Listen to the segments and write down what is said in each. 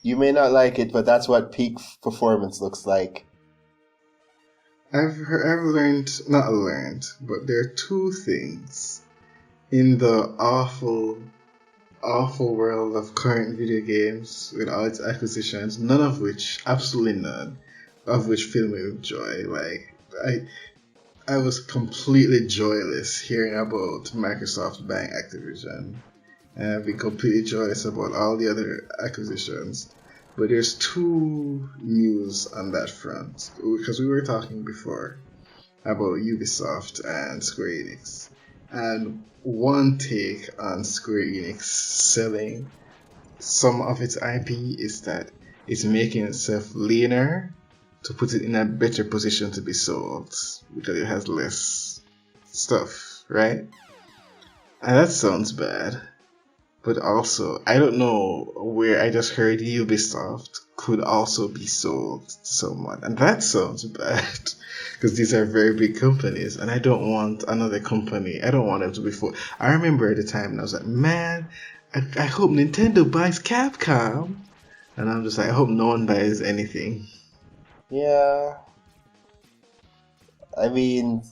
You may not like it, but that's what peak performance looks like. I've learned, not learned, but there are two things in the awful world of current video games with all its acquisitions, absolutely none of which fill me with joy. Like, I was completely joyless hearing about Microsoft buying Activision, and I've been completely joyless about all the other acquisitions. But there's two news on that front, because we were talking before about Ubisoft and Square Enix. And one take on Square Enix selling some of its IP is that it's making itself leaner to put it in a better position to be sold because it has less stuff, right? And that sounds bad. But also, I don't know where I just heard Ubisoft could also be sold to someone. And that sounds bad. Because these are very big companies. And I don't want another company. I don't want them to be full. I remember at the time and I was like, man, I hope Nintendo buys Capcom. And I'm just like, I hope no one buys anything. Yeah. I mean,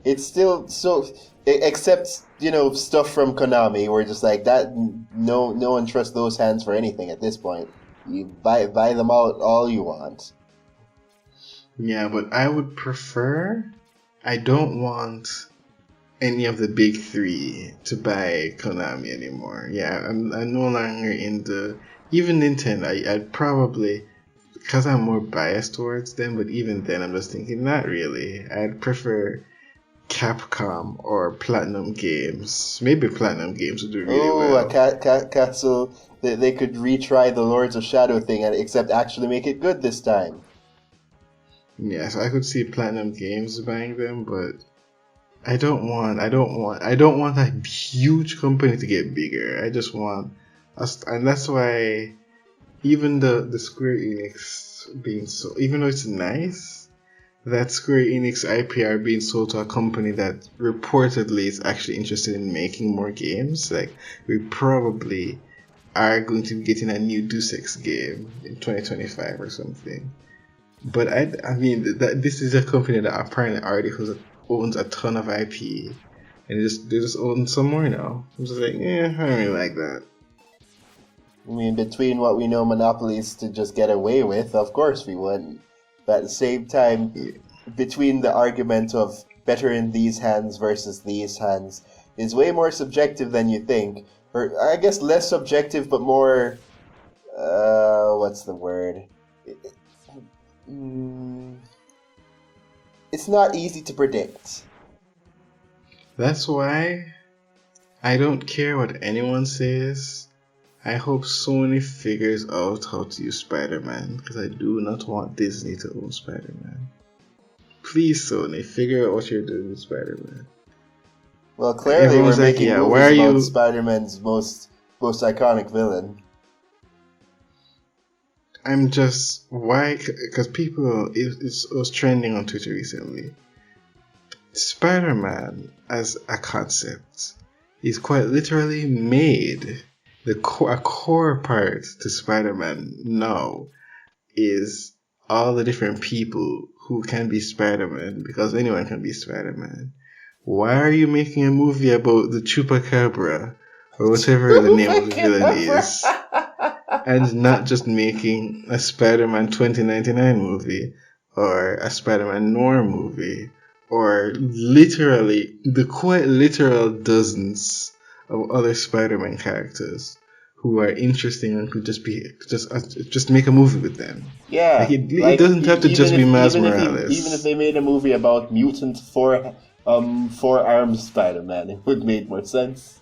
it's still so... Except, stuff from Konami, we're just like, that, no one trusts those hands for anything at this point. You buy them out all you want. Yeah, but I would prefer... I don't want any of the big three to buy Konami anymore. Yeah, I'm no longer in the... Even Nintendo, I'd probably... Because I'm more biased towards them, but even then I'm just thinking, not really. I'd prefer Capcom or Platinum Games. Maybe Platinum Games would do really well. Castle. They could retry the Lords of Shadow thing, except actually make it good this time. Yeah, so I could see Platinum Games buying them, but I don't want a huge company to get bigger. I just want us, and that's why even the Square Enix being so, even though it's nice that Square Enix IP are being sold to a company that reportedly is actually interested in making more games. Like, we probably are going to be getting a new Deus Ex game in 2025 or something. But I mean, this is a company that apparently already owns a ton of IP, and they just own some more now. I'm just like, I don't really like that. I mean, between what we know monopolies to just get away with, of course we wouldn't. But at the same time, between the argument of better in these hands versus these hands is way more subjective than you think. Or I guess less subjective, but more... what's the word? It's not easy to predict. That's why I don't care what anyone says. I hope Sony figures out how to use Spider-Man, because I do not want Disney to own Spider-Man. Please, Sony, figure out what you're doing with Spider-Man. Well, clearly we're making movies about Spider-Man's most iconic villain. I'm just... Why? Because people... It was trending on Twitter recently. Spider-Man, as a concept, is quite literally made... a core part to Spider-Man now is all the different people who can be Spider-Man, because anyone can be Spider-Man. Why are you making a movie about the Chupacabra, or whatever the name of the villain is, and not just making a Spider-Man 2099 movie, or a Spider-Man Noir movie, or literally, the quite literal dozens of other Spider-Man characters who are interesting and could just make a movie with them. Yeah, it doesn't have to just be Miles Morales. Even if they made a movie about mutant four-armed Spider-Man, it would make more sense.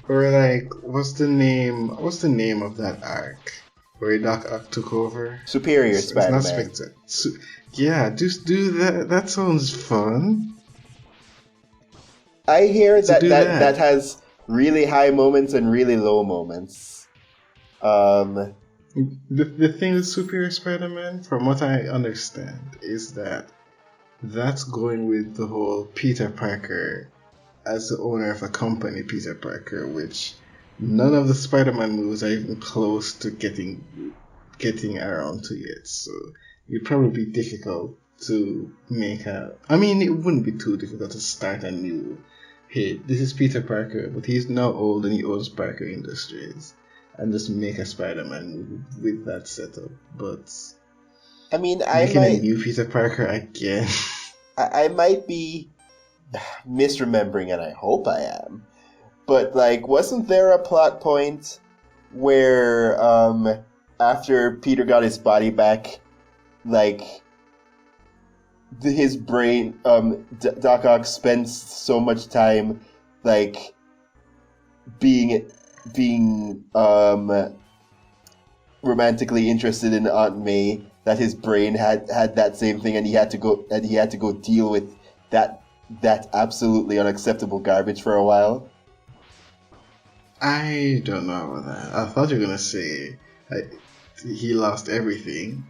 Or like, what's the name of that arc where Doc Ock took over? Superior Spider-Man. It's not yeah, just do that. That sounds fun. I hear that has really high moments and really low moments. The thing with Superior Spider-Man, from what I understand, is that that's going with the whole Peter Parker as the owner of a company, Peter Parker, which None of the Spider-Man movies are even close to getting around to yet. So it'd probably be difficult to make a. I mean, it wouldn't be too difficult to start a new. Hey, this is Peter Parker, but he's now old and he owns Parker Industries, and just make a Spider-Man movie with that setup. But I mean, making a new Peter Parker again. I might be misremembering, and I hope I am. But like, wasn't there a plot point where after Peter got his body back, like his brain, Doc Ock spends so much time like being romantically interested in Aunt May that his brain had that same thing, and he had to go deal with that absolutely unacceptable garbage for a while. I don't know about that. I thought you were gonna say he lost everything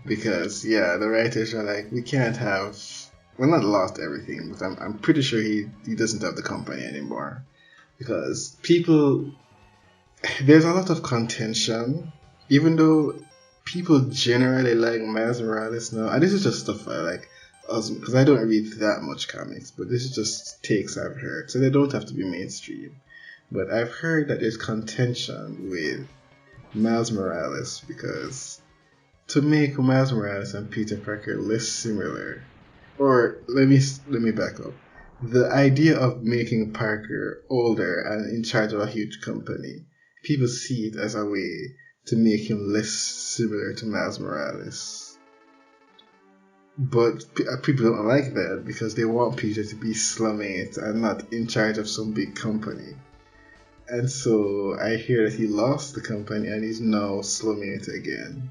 because the writers are like, we can't have. Well, not lost everything, but I'm pretty sure he doesn't have the company anymore because there's a lot of contention, even though people generally like Miles Morales now, and this is just stuff I like because I don't read that much comics, but this is just takes I've heard, so they don't have to be mainstream. But I've heard that there's contention with Miles Morales because to make Miles Morales and Peter Parker less similar, or let me back up. The idea of making Parker older and in charge of a huge company, people see it as a way to make him less similar to Miles Morales. But people don't like that because they want Peter to be slumming it and not in charge of some big company. And so I hear that he lost the company and he's now slumming it again.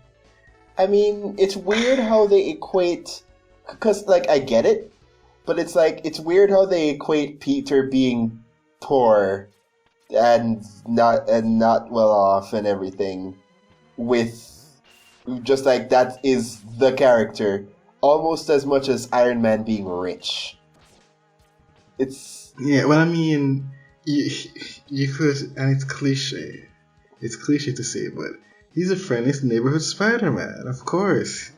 I mean, it's weird how they equate, because like I get it, but it's like it's weird how they equate Peter being poor and not well off and everything with just like that is the character almost as much as Iron Man being rich. It's well, I mean. You could, and it's cliche. It's cliche to say, but he's a friendly neighborhood Spider-Man. Of course,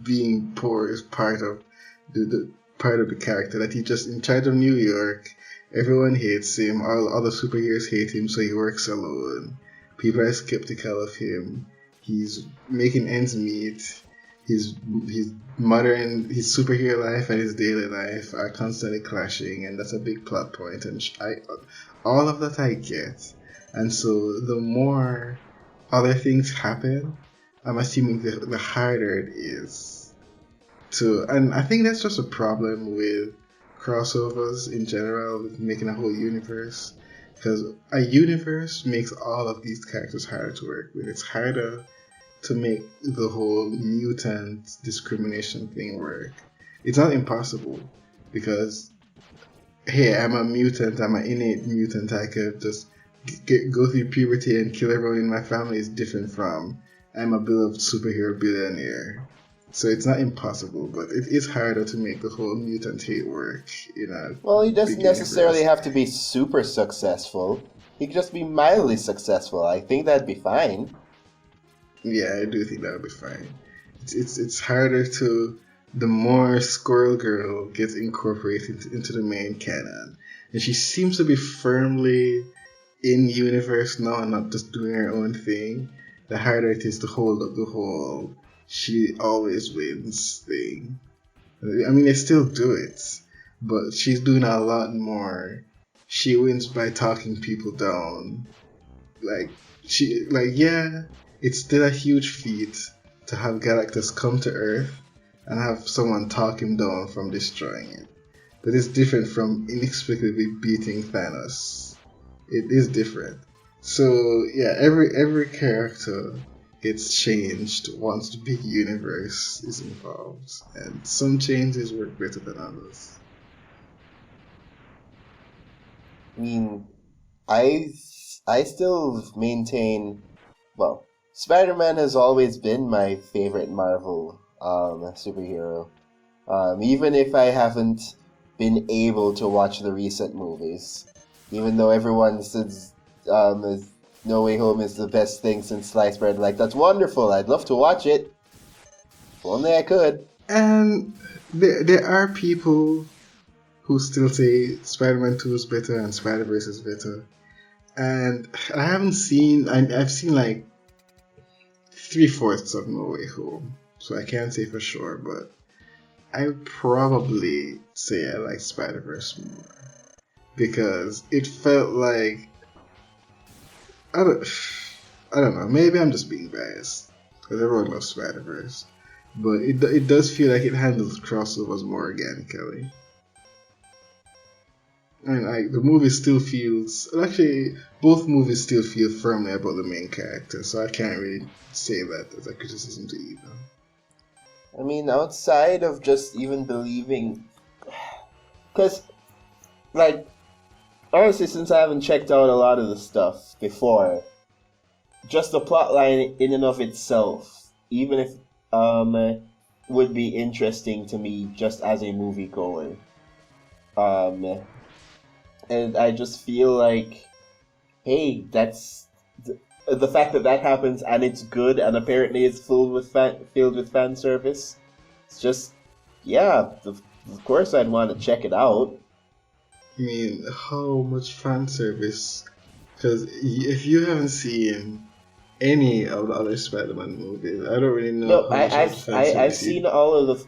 being poor is part of the character. That he's just in charge of New York. Everyone hates him. All other superheroes hate him, so he works alone. People are skeptical of him. He's making ends meet. His superhero life and his daily life are constantly clashing, and that's a big plot point. And all of that I get, and so the more other things happen, I'm assuming the harder it is to. And I think that's just a problem with crossovers in general, with making a whole universe, because a universe makes all of these characters harder to work with. It's harder to make the whole mutant discrimination thing work. It's not impossible because, hey, I'm a mutant, I'm an innate mutant, I could just go through puberty and kill everyone in my family is different from I'm a beloved superhero billionaire. So it's not impossible, but it is harder to make the whole mutant hate work. Well, he doesn't necessarily have to be super successful. He could just be mildly successful. I think that'd be fine. Yeah, I do think that would be fine. It's harder to. The more Squirrel Girl gets incorporated into the main canon, and she seems to be firmly in universe now and not just doing her own thing, the harder it is to hold up the whole she always wins thing. I mean, they still do it, but she's doing a lot more. She wins by talking people down. It's still a huge feat to have Galactus come to Earth and have someone talk him down from destroying it. But it's different from inexplicably beating Thanos. It is different. So yeah, every character gets changed once the big universe is involved, and some changes work better than others. I mean, I still maintain, well, Spider-Man has always been my favorite Marvel superhero. Even if I haven't been able to watch the recent movies. Even though everyone says No Way Home is the best thing since sliced bread. Like, that's wonderful. I'd love to watch it. If only I could. And there are people who still say Spider-Man 2 is better and Spider-Verse is better. And I haven't seen... I've seen like 3/4 of No Way Home. So I can't say for sure, but I would probably say I like Spider-Verse more. Because it felt like... I don't know. Maybe I'm just being biased. Because everyone loves Spider-Verse. But it does feel like it handles crossovers more organically. And the movie still feels... Actually, both movies still feel firmly about the main character. So I can't really say that as a criticism to either. I mean, outside of just even believing... Because, like, honestly, since I haven't checked out a lot of the stuff before, just the plotline in and of itself, even if would be interesting to me just as a moviegoer. And I just feel like, hey, that's the fact that happens and it's good and apparently it's filled with fan service. It's just, yeah, of course I'd want to check it out. I mean, how much fan service? Because if you haven't seen any of the other Spider-Man movies, I don't really know. No, I've seen all of the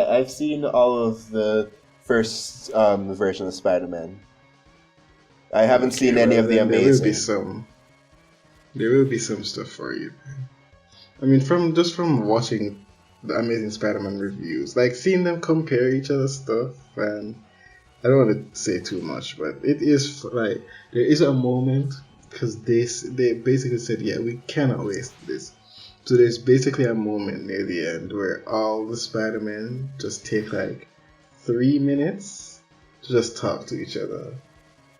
I've seen all of the first version of Spider-Man. I haven't seen any of the Amazing. There will be some stuff for you. I mean, from watching the Amazing Spider-Man reviews, like seeing them compare each other's stuff, and I don't want to say too much, but it is like there is a moment because they basically said, yeah, we cannot waste this. So there's basically a moment near the end where all the Spider-Men just take like 3 minutes to just talk to each other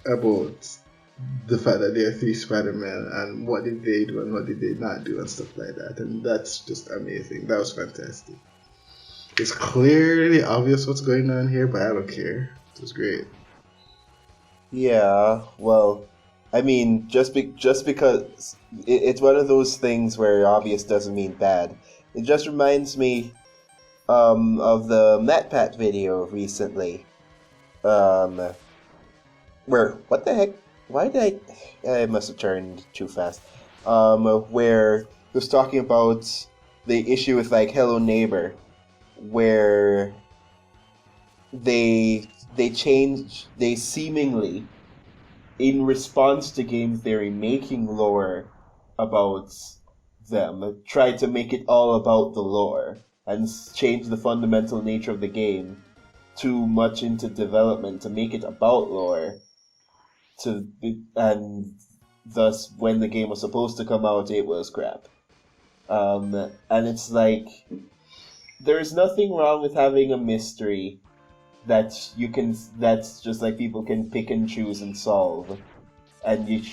about the fact that there are 3 Spider-Men and what did they do and what did they not do and stuff like that. And that's just amazing. That was fantastic. It's clearly obvious what's going on here, but I don't care. It was great. Yeah, well, I mean, just because it's one of those things where obvious doesn't mean bad. It just reminds me of the MatPat video recently. Where, what the heck? Why did I must have turned too fast. Where it was talking about the issue with like Hello Neighbor, where they seemingly, in response to game theory making lore about them, tried to make it all about the lore and change the fundamental nature of the game too much into development to make it about lore. And thus, when the game was supposed to come out, it was crap. And it's like, there's nothing wrong with having a mystery that's just like people can pick and choose and solve, and it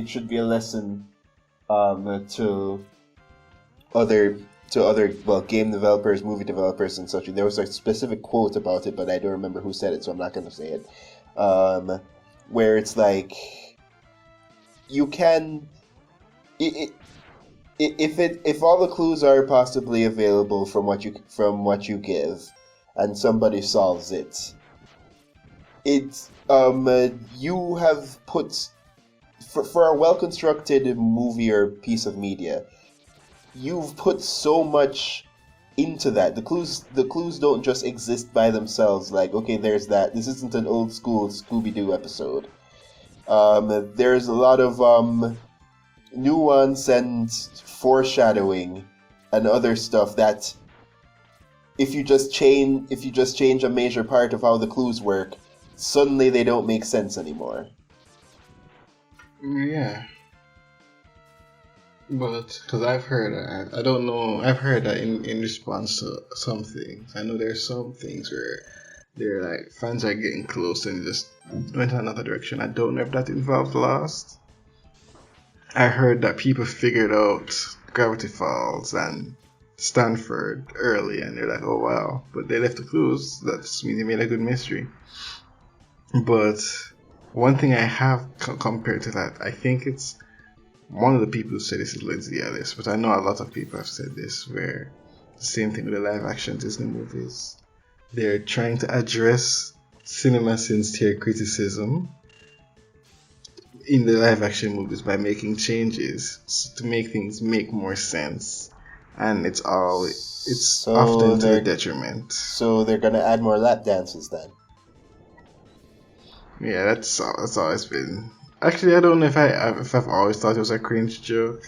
should be a lesson to other game developers, movie developers, and such. There was a specific quote about it, but I don't remember who said it, so I'm not going to say it. Where it's like, you can, if all the clues are possibly available from what you give, and somebody solves it, you have put for a well constructed movie or piece of media, you've put so much into that. The clues don't just exist by themselves, like, okay, there's that. This isn't an old school Scooby-Doo episode. There's a lot of nuance and foreshadowing and other stuff that if you just change a major part of how the clues work, suddenly they don't make sense anymore. Yeah. But, because I've heard, I don't know, I've heard that in response to some things. I know there's some things where they're like, fans are getting close and just went in another direction. I don't know if that involved Lost. I heard that people figured out Gravity Falls and Stanford early and they're like, oh wow. But they left the clues. That means they made a good mystery. But One thing I have compared to that, I think it's one of the people who said this is Lindsay Ellis, but I know a lot of people have said this, where the same thing with the live action Disney movies. They're trying to address cinema sincere criticism in the live action movies by making changes to make things make more sense, and it's often to the detriment. So they're gonna add more lap dances then. Yeah, that's always been. Actually, I don't know if I've always thought it was a cringe joke.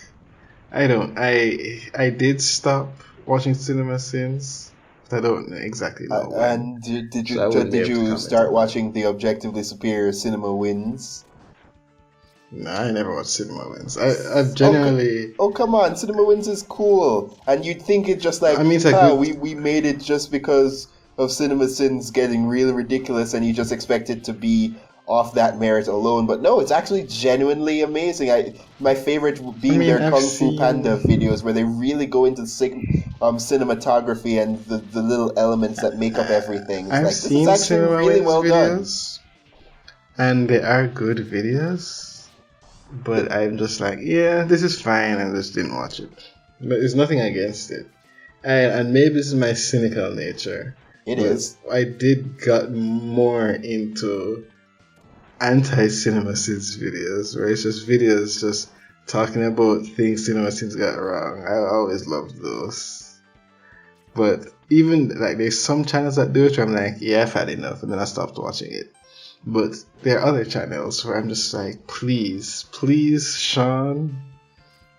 I don't. I did stop watching cinema since, but I don't exactly know when. And did you start watching the objectively superior Cinema Wins? No, I never watched Cinema Wins. I genuinely. Oh come on, Cinema Wins is cool, and you'd think it just like, I mean, it's like we made it just because of Cinema Sins getting really ridiculous, and you just expect it to be off that merit alone. But no, it's actually genuinely amazing. My favorite being their Kung Fu Panda videos, where they really go into cinematography and the little elements that make up everything. I've seen this is actually really well videos, done, and they are good videos. But I'm just like, yeah, this is fine, and just didn't watch it. But there's nothing against it, and maybe this is my cynical nature. It is. I did got more into anti-Cinema Sins videos, where it's just videos just talking about things Cinema Sins got wrong. I always loved those. But even like there's some channels that do it where I'm like, yeah, I've had enough, and then I stopped watching it. But there are other channels where I'm just like, please, Sean,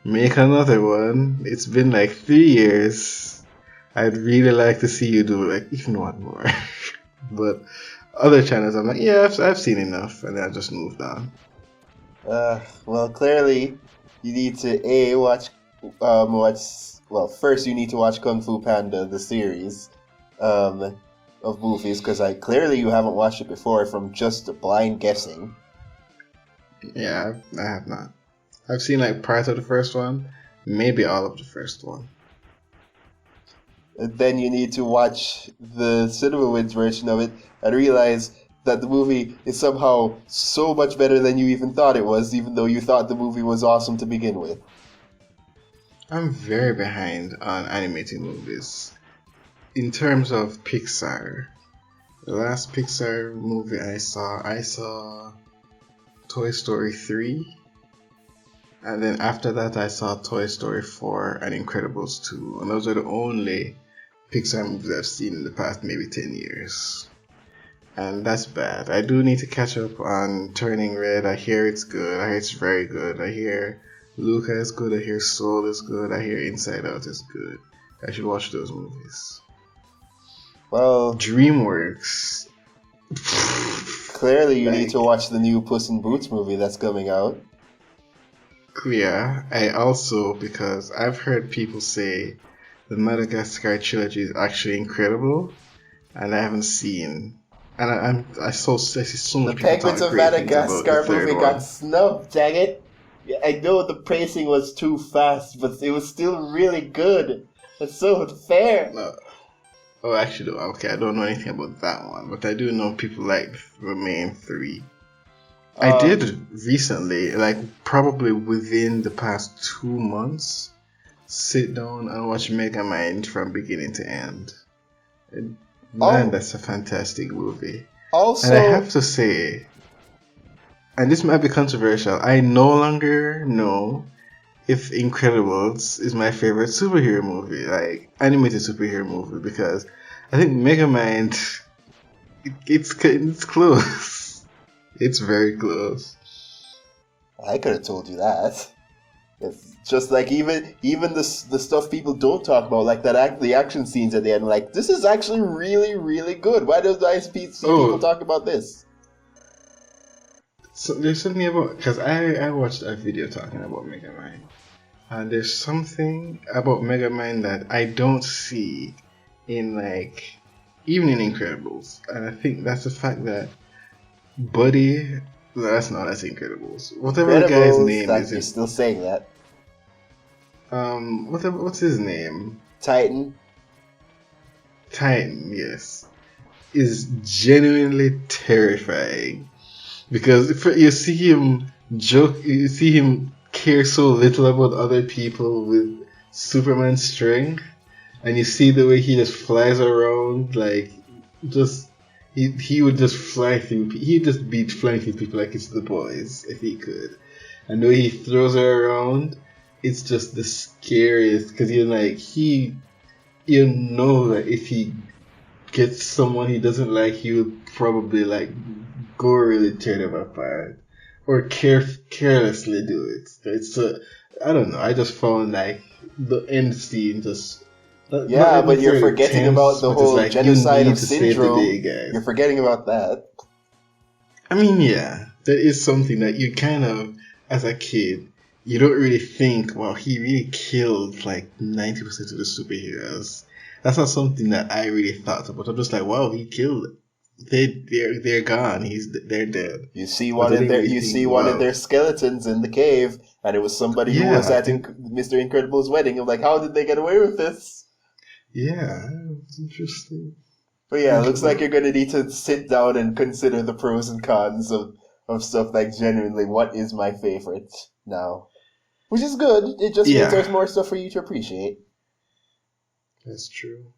make another one. It's been like 3 years. I'd really like to see you do like even one more. But other channels, I'm like, yeah, I've seen enough, and then I just moved on. Well, clearly, you need to watch. Well, first you need to watch Kung Fu Panda, the series, of movies, because clearly you haven't watched it before from just blind guessing. Yeah, I have not. I've seen like part of the first one, maybe all of the first one. And then you need to watch the Cinema Wins version of it and realize that the movie is somehow so much better than you even thought it was, even though you thought the movie was awesome to begin with. I'm very behind on animated movies. In terms of Pixar, the last Pixar movie I saw Toy Story 3. And then after that, I saw Toy Story 4 and Incredibles 2. And those are the only Pixar movies I've seen in the past maybe 10 years. And that's bad. I do need to catch up on Turning Red. I hear it's good. I hear it's very good. I hear Luca is good. I hear Soul is good. I hear Inside Out is good. I should watch those movies. Well, DreamWorks. Clearly you need to watch the new Puss in Boots movie that's coming out. Yeah, I also, because I've heard people say the Madagascar trilogy is actually incredible, and I haven't seen. And I see so many people Penguins of Madagascar movie got snubbed, dang it. I know the pacing was too fast, but it was still really good. It's so unfair. No. Oh, actually, okay, I don't know anything about that one, but I do know people like the main three. I did recently, like probably within the past 2 months, sit down and watch Megamind from beginning to end. Man, that's a fantastic movie. Also, and I have to say, and this might be controversial, I no longer know if Incredibles is my favorite superhero movie, like animated superhero movie, because I think Megamind, it's close. It's very close. I could have told you that. It's just like even the stuff people don't talk about, like the action scenes at the end. Like, this is actually really, really good. Why don't I see people talk about this? So there's something about, because I watched a video talking about Megamind, and there's something about Megamind that I don't see in even in Incredibles, and I think that's the fact that Buddy, that's Incredibles. Whatever the guy's name is. You're still saying that. What's his name? Titan, yes. Is genuinely terrifying. because you see him joke, you see him care so little about other people with Superman strength, and you see the way he just flies around, like just he would just fly through. He'd just be flying through people like it's the boys if he could. And the way he throws her around, it's just the scariest because you're like you know that if he gets someone he doesn't like, he would probably like go really tear them apart or carelessly do it. It's I don't know. I just found like the end scene just not Yeah, but you're necessarily forgetting tense, about the but it's whole like you genocide need of to save the day, syndrome. guys. You're forgetting about that. I mean, yeah, that is something that you kind of, as a kid, you don't really think, well, he really killed like 90% of the superheroes. That's not something that I really thought about. I'm just like, wow, he killed. They're gone. They're dead. You see But one I of didn't their really you think, see one of wow, their skeletons in the cave, and it was somebody who was yeah, at Mr. Incredible's wedding. I'm like, how did they get away with this? yeah, it's interesting. But yeah, it looks like you're gonna need to sit down and consider the pros and cons of stuff like genuinely what is my favorite now. Which is good. It just means Yeah, there's more stuff for you to appreciate. that's true.